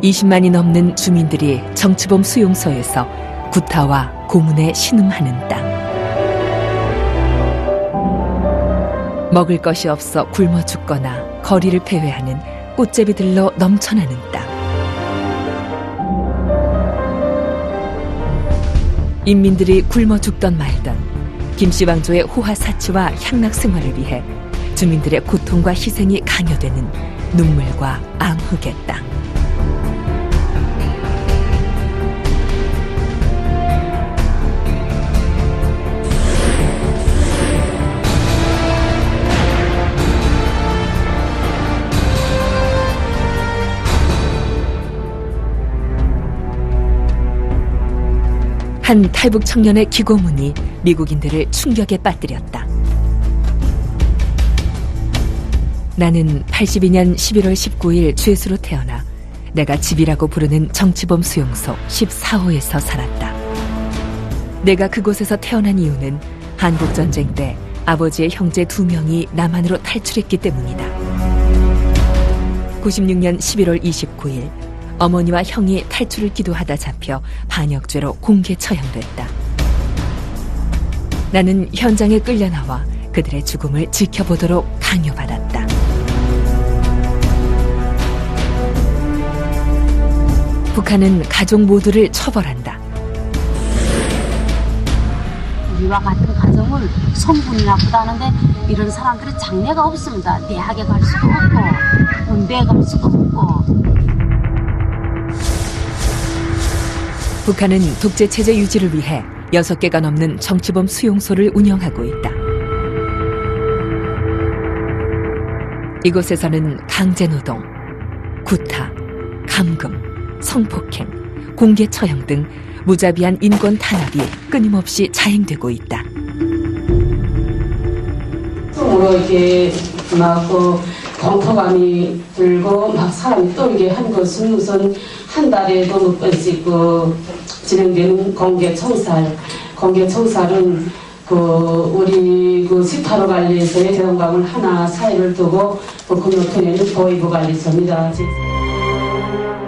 20만이 넘는 주민들이 정치범 수용소에서 구타와 고문에 신음하는 땅. 먹을 것이 없어 굶어 죽거나 거리를 폐회하는 꽃제비들로 넘쳐나는 땅. 인민들이 굶어 죽던 말던 김씨왕조의 호화사치와 향락 생활을 위해 주민들의 고통과 희생이 강요되는 눈물과 암흑의 땅. 한 탈북 청년의 기고문이 미국인들을 충격에 빠뜨렸다. 나는 82년 11월 19일 죄수로 태어나 내가 집이라고 부르는 정치범 수용소 14호에서 살았다. 내가 그곳에서 태어난 이유는 한국전쟁 때 아버지의 형제 2명이 남한으로 탈출했기 때문이다. 96년 11월 29일 어머니와 형이 탈출을 기도하다 잡혀 반역죄로 공개 처형됐다. 나는 현장에 끌려 나와 그들의 죽음을 지켜보도록 강요받았다. 북한은 가족 모두를 처벌한다. 우리와 같은 가정을 성분이 나쁘다는데 이런 사람들은 장래가 없습니다. 대학에 갈 수도 없고 군대에 갈 수도 없고. 북한은 독재체제 유지를 위해 6개가 넘는 정치범 수용소를 운영하고 있다. 이곳에서는 강제노동, 구타, 감금, 성폭행, 공개 처형 등 무자비한 인권 탄압이 끊임없이 자행되고 있다. 이렇게 막 공포감이 들고 막 사람이 떨게 한 것은 우선 한 달에도 몇 번씩 진행되는 공개 청살. 공개 청살은 우리 18호 관리소의 대동강을 하나 사이를 두고 금요토에는 보이부 관리소입니다.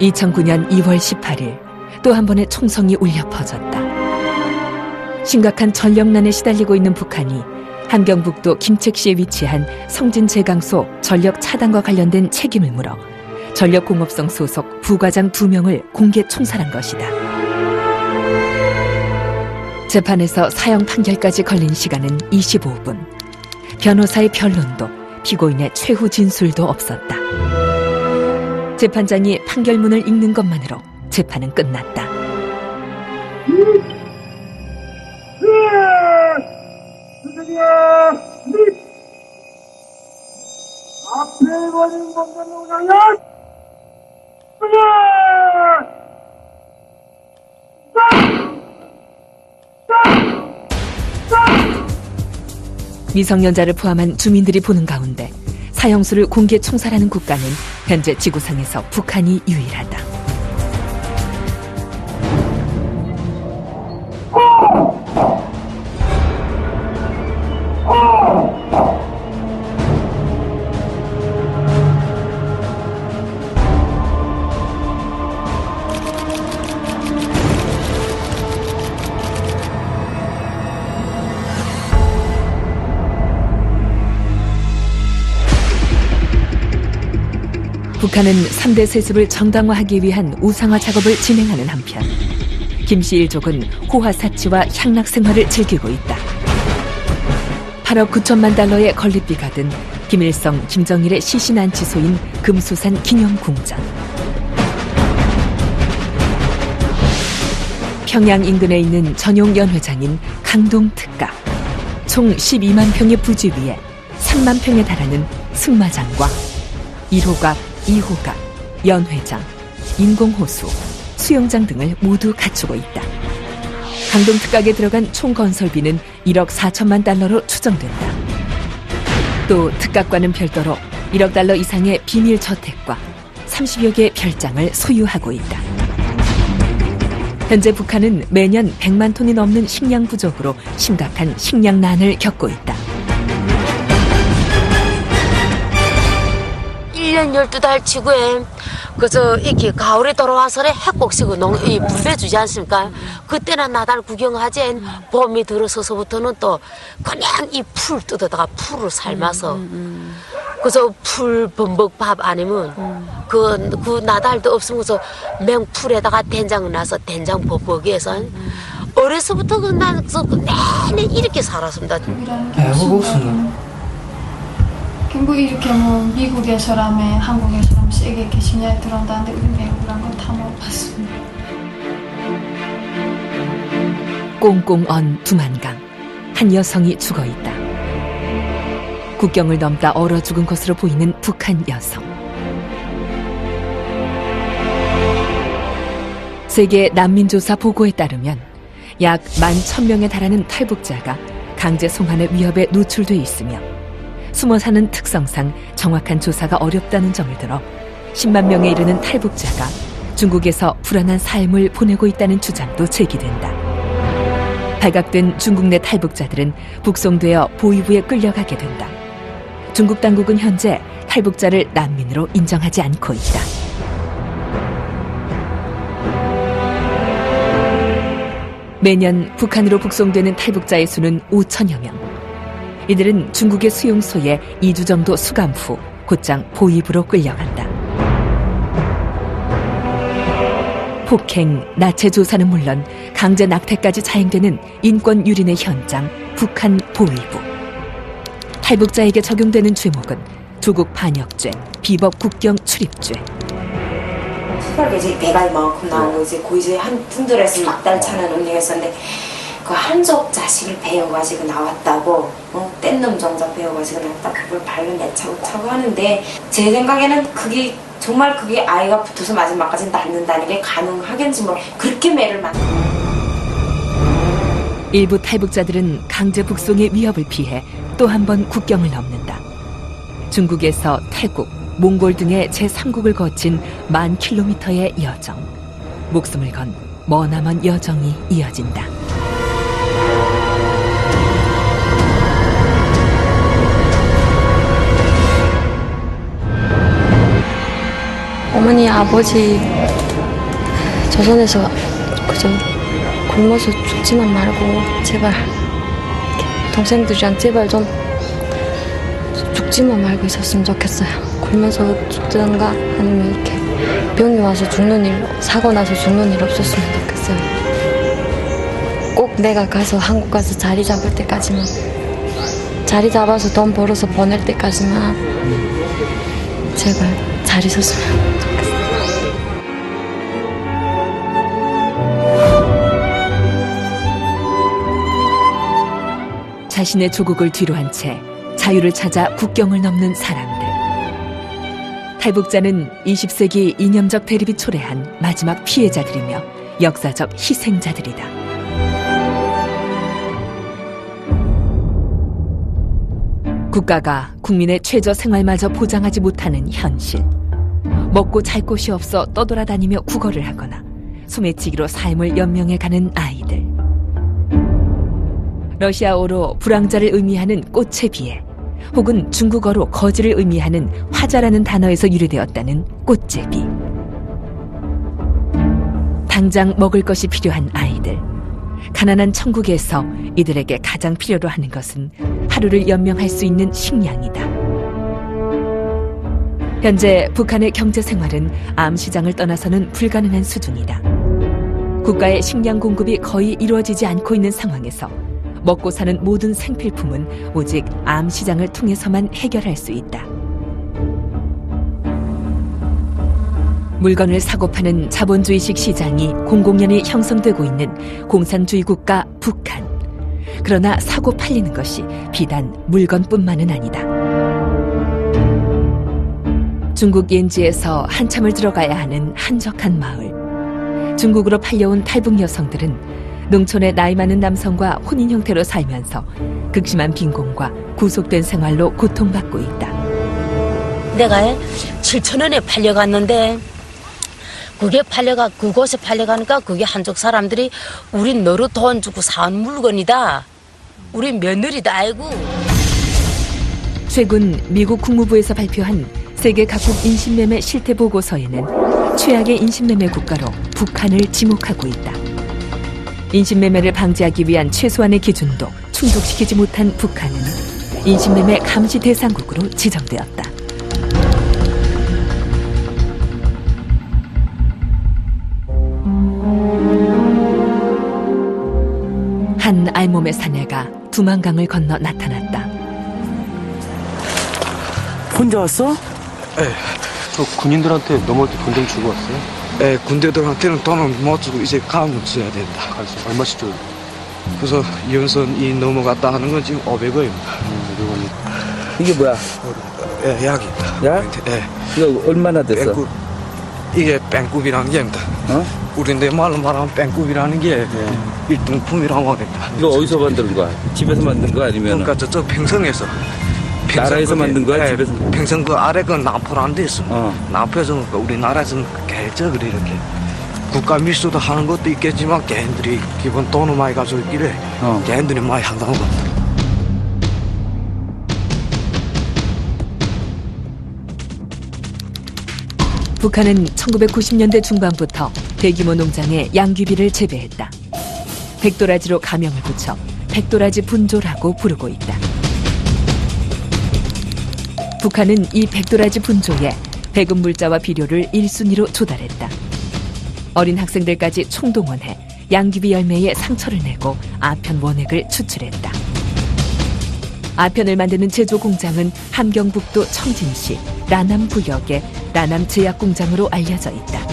2009년 2월 18일 또 한 번의 총성이 울려 퍼졌다. 심각한 전력난에 시달리고 있는 북한이 함경북도 김책시에 위치한 성진제강소 전력 차단과 관련된 책임을 물어 전력공업성 소속 부과장 2명을 공개 총살한 것이다. 재판에서 사형 판결까지 걸린 시간은 25분. 변호사의 변론도 피고인의 최후 진술도 없었다. 재판장이 판결문을 읽는 것만으로 재판은 끝났다. 앞에 버린 공간을 운영해 미성년자를 포함한 주민들이 보는 가운데 사형수를 공개 총살하는 국가는 현재 지구상에서 북한이 유일하다. 북한은 3대 세습을 정당화하기 위한 우상화 작업을 진행하는 한편 김씨 일족은 호화사치와 향락 생활을 즐기고 있다. 8억 9천만 달러의 건립비가 든 김일성, 김정일의 시신안치소인 금수산 기념궁전. 평양 인근에 있는 전용 연회장인 강동특가. 총 12만 평의 부지 위에 3만 평에 달하는 승마장과 1호각, 2호각, 연회장, 인공호수, 수영장 등을 모두 갖추고 있다. 강동특각에 들어간 총 건설비는 1억 4천만 달러로 추정된다. 또 특각과는 별도로 1억 달러 이상의 비밀 저택과 30여 개의 별장을 소유하고 있다. 현재 북한은 매년 100만 톤이 넘는 식량 부족으로 심각한 식량난을 겪고 있다. 1년 12달 치고에 그래서 이렇게 가을에 돌아와서 핵곡식을 이 분배 주지 않습니까? 그때는 나달 구경하지. 봄이 들어서서부터는 또 그냥 이 풀 뜯어다가 풀을 삶아서 그래서 풀 범벅밥 아니면 그 나달도 없으면 그래서 맹풀에다가 된장을 놔서 된장 버벅이해서 어려서부터 난 내내 이렇게 살았습니다. 배고프구나. 결국 이렇게 뭐 미국에서라면 한국에서라면 세게 계시냐에 들어온다는데 우리 외국이란 건 다 못 봤습니다. 꽁꽁 언 두만강. 한 여성이 죽어 있다. 국경을 넘다 얼어 죽은 것으로 보이는 북한 여성. 세계 난민조사 보고에 따르면 약 11,000명에 달하는 탈북자가 강제 송환의 위협에 노출돼 있으며 숨어 사는 특성상 정확한 조사가 어렵다는 점을 들어 10만 명에 이르는 탈북자가 중국에서 불안한 삶을 보내고 있다는 주장도 제기된다. 발각된 중국 내 탈북자들은 북송되어 보위부에 끌려가게 된다. 중국 당국은 현재 탈북자를 난민으로 인정하지 않고 있다. 매년 북한으로 북송되는 탈북자의 수는 5천여 명. 이들은 중국의 수용소에 2주 정도 수감 후 곧장 보위부로 끌려간다. 폭행, 나체 조사는 물론 강제 낙태까지 자행되는 인권 유린의 현장, 북한 보위부. 탈북자에게 적용되는 죄목은 조국 반역죄, 비법 국경 출입죄. 시발게 이제 배가 이만큼 나오고 이제 그 이제 한 분들에서 막달 차는 운영했었는데 그 한족 자식을 배워가지고 나왔다고 뗀 놈 정작 배워가지고 나왔다 그걸 발로 내차고 하는데 제 생각에는 그게 정말 그게 아이가 붙어서 마지막까지 낳는다는 게 가능하겠는지 뭐 그렇게 매를 맞. 일부 탈북자들은 강제 북송의 위협을 피해 또 한 번 국경을 넘는다. 중국에서 태국, 몽골 등의 제3국을 거친 10,000km의 여정. 목숨을 건 머나먼 여정이 이어진다. 어머니, 아버지 조선에서 그저 굶어서 죽지만 말고 제발 동생들이랑 제발 좀 죽지만 말고 있었으면 좋겠어요. 굶어서 죽든가 아니면 이렇게 병이 와서 죽는 일, 사고 나서 죽는 일 없었으면 좋겠어요. 꼭 내가 가서 한국 가서 자리 잡을 때까지만, 자리 잡아서 돈 벌어서 보낼 때까지만 제발 잘 있었으면 좋겠어요. 자신의 조국을 뒤로 한 채 자유를 찾아 국경을 넘는 사람들. 탈북자는 20세기 이념적 대립이 초래한 마지막 피해자들이며 역사적 희생자들이다. 국가가 국민의 최저 생활마저 보장하지 못하는 현실. 먹고 잘 곳이 없어 떠돌아다니며 구걸을 하거나 소매치기로 삶을 연명해가는 아이들. 러시아어로 불황자를 의미하는 꽃에 비해 혹은 중국어로 거지를 의미하는 화자라는 단어에서 유래되었다는 꽃제비. 당장 먹을 것이 필요한 아이들. 가난한 천국에서 이들에게 가장 필요로 하는 것은 하루를 연명할 수 있는 식량이다. 현재 북한의 경제 생활은 암시장을 떠나서는 불가능한 수준이다. 국가의 식량 공급이 거의 이루어지지 않고 있는 상황에서 먹고 사는 모든 생필품은 오직 암시장을 통해서만 해결할 수 있다. 물건을 사고 파는 자본주의식 시장이 공공연히 형성되고 있는 공산주의 국가 북한. 그러나 사고 팔리는 것이 비단 물건뿐만은 아니다. 중국 옌지에서 한참을 들어가야 하는 한적한 마을. 중국으로 팔려온 탈북 여성들은 농촌의 나이 많은 남성과 혼인 형태로 살면서 극심한 빈곤과 구속된 생활로 고통받고 있다. 내가 7,000원에 팔려갔는데 그곳에 팔려가니까 그게 한쪽 사람들이 우린 너로 돈 주고 사온 물건이다. 우린 며느리다. 아이고. 최근 미국 국무부에서 발표한 세계 각국 인신매매 실태 보고서에는 최악의 인신매매 국가로 북한을 지목하고 있다. 인신매매를 방지하기 위한 최소한의 기준도 충족시키지 못한 북한은 인신매매 감시 대상국으로 지정되었다. 한 알몸의 사내가 두만강을 건너 나타났다. 혼자 왔어? 네. 저 군인들한테 넘어올 때 돈 좀 주고 왔어요? 네, 군대들한테는 돈을 못 주고 이제 감을 줘야 된다. 얼마씩 줘요? 그래서 이연선이 넘어갔다 하는 건 지금 500원입니다. 500원. 이게 뭐야? 예, 약입니다. 약? 예. 이거 얼마나 됐어? 뺑굽. 이게 뺑굽이라는 게입니다. 어? 우리네 말로 말하면 뺑굽이라는 게 일등품이라고 합니다. 이거 어디서 만든 거야? 집에서 만든 거 아니면? 그러니까 저쪽 평성에서. 나라에서 만든 거야? 집에서? 평성 그 아래 그 남포라는 데 있습니다. 남포에서 그러니까 우리나라에서는 개적을 이렇게 국가 밀수도 하는 것도 있겠지만 개인들이 기본 돈을 많이 가지고 있길래 개인들이 많이 한다는 겁니다. 북한은 1990년대 중반부터 대규모 농장에 양귀비를 재배했다. 백도라지로 가명을 붙여 백도라지 분조라고 부르고 있다. 북한은 이 백도라지 분조에 배급 물자와 비료를 1순위로 조달했다. 어린 학생들까지 총동원해 양귀비 열매에 상처를 내고 아편 원액을 추출했다. 아편을 만드는 제조 공장은 함경북도 청진시 라남구역의 라남제약공장으로 알려져 있다.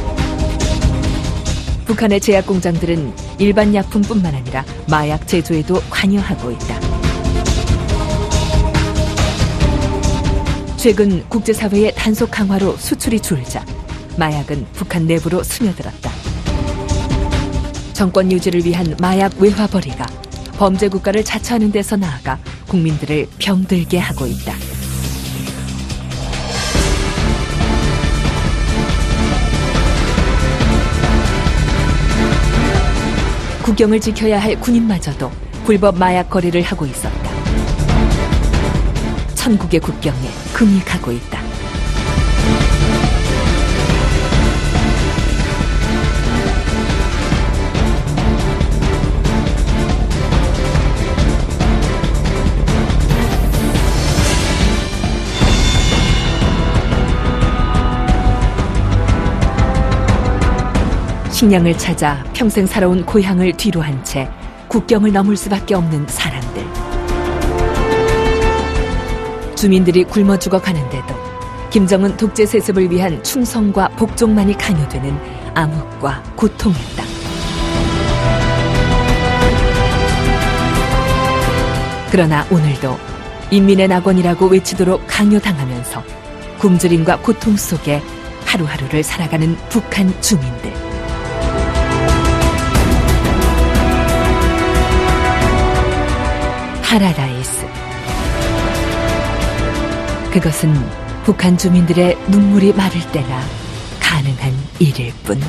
북한의 제약공장들은 일반 약품뿐만 아니라 마약 제조에도 관여하고 있다. 최근 국제사회의 단속 강화로 수출이 줄자 마약은 북한 내부로 스며들었다. 정권 유지를 위한 마약 외화벌이가 범죄 국가를 자처하는 데서 나아가 국민들을 병들게 하고 있다. 국경을 지켜야 할 군인마저도 불법 마약 거래를 하고 있었다. 천국의 국경에 금이 가고 있다. 식량을 찾아 평생 살아온 고향을 뒤로 한 채 국경을 넘을 수밖에 없는 사람들. 주민들이 굶어 죽어가는데도 김정은 독재 세습을 위한 충성과 복종만이 강요되는 암흑과 고통이었다. 그러나 오늘도 인민의 낙원이라고 외치도록 강요당하면서 굶주림과 고통 속에 하루하루를 살아가는 북한 주민들. 파라다이스. 그것은 북한 주민들의 눈물이 마를 때나 가능한 일일 뿐.